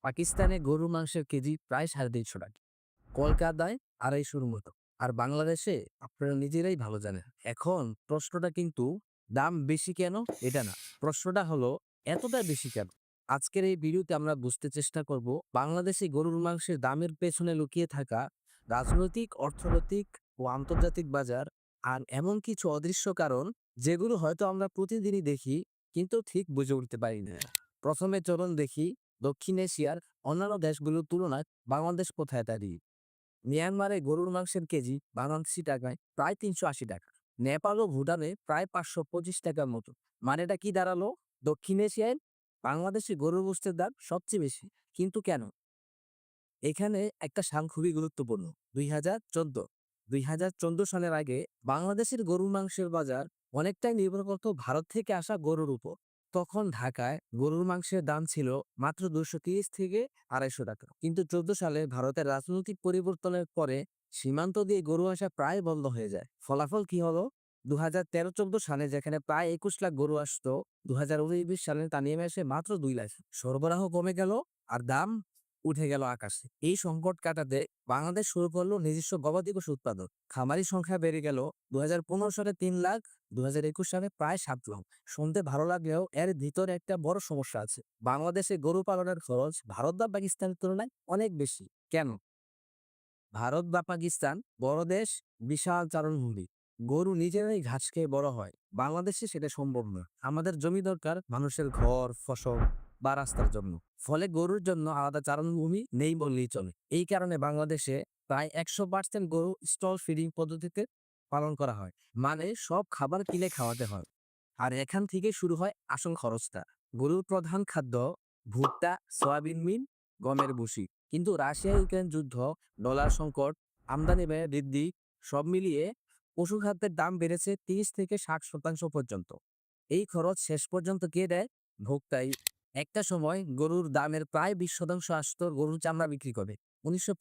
পাকিস্তানে গরুর মাংসের কেজি প্রায় ৩৫০ টাকা, কলকাতায় ২৫০-র মতো। আর বাংলাদেশে আপনারা নিজেরাই ভালো জানেন। এখন প্রশ্নটা কিন্তু দাম বেশি কেন এটা না, প্রশ্নটা হলো এতটা বেশি কেন। আজকের এই ভিডিওতে আমরা বুঝতে চেষ্টা করব বাংলাদেশে গরুর মাংসের দামের পেছনে লুকিয়ে থাকা রাজনৈতিক, অর্থনৈতিক ও আন্তর্জাতিক বাজার আর এমন কিছু অদৃশ্য কারণ যেগুলো হয়তো আমরা প্রতিদিনই দেখি কিন্তু ঠিক বুঝে উঠতে পারি না। প্রথমে চলুন দেখি দক্ষিণ এশিয়ার অন্যান্য দেশগুলোর তুলনায় বাংলাদেশ কোথায় দাঁড়িয়ে। মিয়ানমারে গরুর মাংসের কেজি বাংলাদেশি টাকায় প্রায় ৩৮০ টাকা, নেপাল ও ভুটানে প্রায় ৫২৫ টাকার মতো। মানেটা কি দাঁড়ালো? দক্ষিণ এশিয়ায় বাংলাদেশে গরুর গোশতের দাম সবচেয়ে বেশি। কিন্তু কেন? এখানে একটা সাল খুবই গুরুত্বপূর্ণ। ২০১৪ সালের আগে বাংলাদেশের গরুর মাংসের বাজার অনেকটাই নির্ভর করত ভারত থেকে আসা গরুর উপর। তখন ঢাকায় গরুর মাংসের দাম ছিল মাত্র ২৩০ থেকে ২৫০ টাকা। কিন্তু ১৪ সালে ভারতের রাজনৈতিক পরিবর্তনের পরে সীমান্ত দিয়ে গরু আসা প্রায় বন্ধ হয়ে যায়। ফলাফল কি হলো? ২০১৩-১৪ সালে যেখানে প্রায় ২১ লাখ গরু আসতো, ২০১৯-২০ সালে তা নেমে আসে মাত্র ২ লাখ। সরবরাহ কমে গেল আর দাম উঠে গেল আকাশে। এই সংকট কাটাতে বাংলাদেশ শুরু করলো নিজস্ব গবাদি পশু উৎপাদন। খামারি সংখ্যা বেড়ে গেল ২০১৫ সালে ৩ লাখ, ২০২১ সালে প্রায় ৭ লাখ। শুনতে ভালো লাগলেও এর ভিতরে একটা বড় সমস্যা আছে। বাংলাদেশে গরু পালনের খরচ ভারত বা পাকিস্তানের তুলনায় অনেক বেশি। কেন? ভারত বা পাকিস্তান বড় দেশ, বিশাল চারণভূমি, গরু নিজেরাই ঘাস খেয়ে বড় হয়। বাংলাদেশে সেটা সম্ভব নয়। আমাদের জমি দরকার মানুষের ঘর, ফসল বা রাস্তার জন্য। ফলে গরুর জন্য আলাদা চারণভূমি নেই বললেই চলে। এই কারণে বাংলাদেশে প্রায় ১০০% গরু স্টল ফিডিং পদ্ধতিতে পালন করা হয়। মানে সব খাবার কিনে খাওয়াতে হয়। আর এখান থেকে শুরু হয় আসল খরচটা। গরুর প্রধান খাদ্য ভুট্টা, সয়াবিন মিল, গমের ভুসি। কিন্তু রাশিয়া ইউক্রেন যুদ্ধ, ডলার সংকট, আমদানি ব্যয় বৃদ্ধি সব মিলিয়ে পশু খাদ্যের দাম বেড়েছে ৩০ থেকে ৬০% পর্যন্ত। এই খরচ শেষ পর্যন্ত কে দেয়? ভোক্তাই। একটা সময় গরুর দামের প্রায় ২০% আসতো গরুর চামড়া বিক্রি করে। ১৯৯৫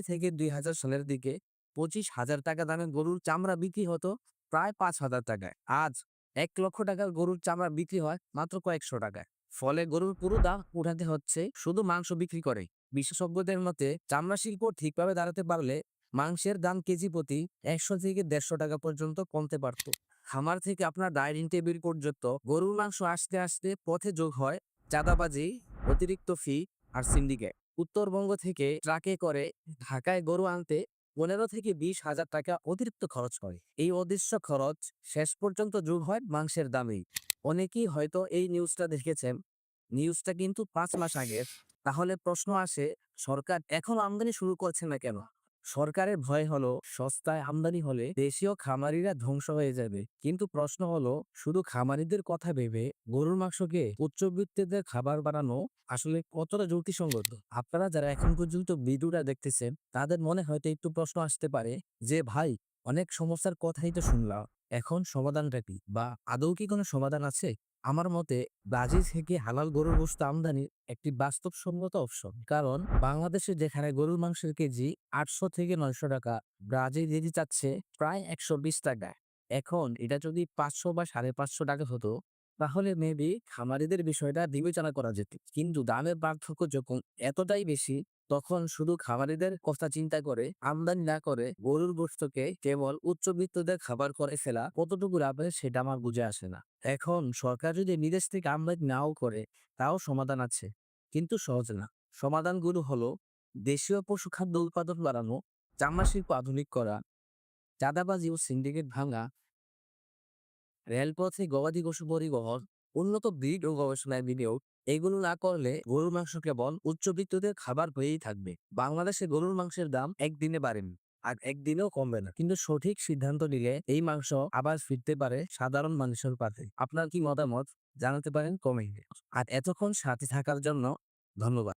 থেকে ২০০০ সালের দিকে ২৫,০০০ টাকা দামে গরুর চামড়া বিক্রি হতো প্রায় ৫,০০০ টাকায়। আজ ১ লক্ষ টাকার গরুর চামড়া বিক্রি হয় মাত্র কয়েকশো টাকায়। ফলে গরুর পুরো দাম উঠাতে হচ্ছে শুধু মাংস বিক্রি করে। বিশেষজ্ঞদের মতে চামড়া শিল্প ঠিকভাবে দাঁড়াতে পারলে মাংসের দাম কেজি প্রতি ১০০ থেকে ১৫০ টাকা পর্যন্ত কমতে পারত। খামার থেকে আপনার ডাইনিং টেবিল পর্যন্ত গরুর মাংস আসতে আসতে পথে যোগ হয় চাঁদাবাজি, অতিরিক্ত ফি আর সিন্ডিকেট। উত্তরবঙ্গ থেকে ট্রাকে করে ঢাকায় গরু আনতে ১৫ থেকে ২০ হাজার টাকা অতিরিক্ত খরচ হয়। এই অদৃশ্য খরচ শেষ পর্যন্ত যোগ হয় মাংসের দামেই। অনেকেই হয়তো এই নিউজটা দেখেছেন। নিউজটা কিন্তু ৫ মাস আগের। তাহলে প্রশ্ন আসে, সরকার এখন আমদানি শুরু করছে না কেন? সরকারের ভয় হলো সস্তায় আমদানি হলে দেশীয় খামারিরা ধ্বংস হয়ে যাবে। কিন্তু প্রশ্ন হলো শুধু খামারিদের কথা ভেবে গরুর মাংসকে উচ্চবিত্তদের খাবার বানানো আসলে কতটা যুক্তিসঙ্গত? আপনারা যারা এখন পর্যন্ত ভিডিওটা দেখতেছেন তাদের মনে হয়তো একটু প্রশ্ন আসতে পারে যে ভাই, অনেক সমস্যার কথাই তো শুনলাম, এখন সমাধানটা কি, বা আদৌ কি কোনো সমাধান আছে? আমার মতে ব্রাজিল থেকে হালাল গরুর গোশত আমদানির একটি বাস্তবসম্মত অপশন। কারণ বাংলাদেশে যেখানে গরুর মাংসের কেজি ৮০০ থেকে ৯০০ টাকা, ব্রাজিল কেজি চাচ্ছে প্রায় ১২০ টাকায়। এখন এটা যদি ৫০০ বা ৫৫০ টাকা হতো তাহলে মেবি খামারিদের বিষয়টা বিবেচনা করা যেত। কিন্তু দামের পার্থক্য যখন এতটাই বেশি, তখন শুধু খামারিদের কথা চিন্তা করে আমদানি না করে গরুর গোশতকে কেবল উচ্চবিত্তদের খাবার করে ফেলা কতটুকু লাভের সেটা আমার বুঝে আসে না। এখন সরকার যদি বিদেশ থেকে আমদানি নাও করে তাও সমাধান আছে, কিন্তু সহজ না। সমাধানগুলো হলো দেশীয় পশু খাদ্য উৎপাদন বাড়ানো, চামড়া শিল্প আধুনিক করা, চাঁদাবাজি ও সিন্ডিকেট ভাঙা, রেলপথে গবাদি পশু পরিবহন, উন্নত ব্রিড ও গবেষণায় বিনিয়োগ। এগুলো না করলে গরুর মাংস কেবল উচ্চবিত্তদের খাবার হয়েই থাকবে। বাংলাদেশে গরুর মাংসের দাম একদিনে বাড়েনি আর একদিনেও কমবে না, কিন্তু সঠিক সিদ্ধান্ত নিলে এই মাংস আবার ফিরতে পারে সাধারণ মানুষের পাশে। আপনার কি মতামত জানাতে পারেন কমেন্টে। আর এতক্ষণ সাথে থাকার জন্য ধন্যবাদ।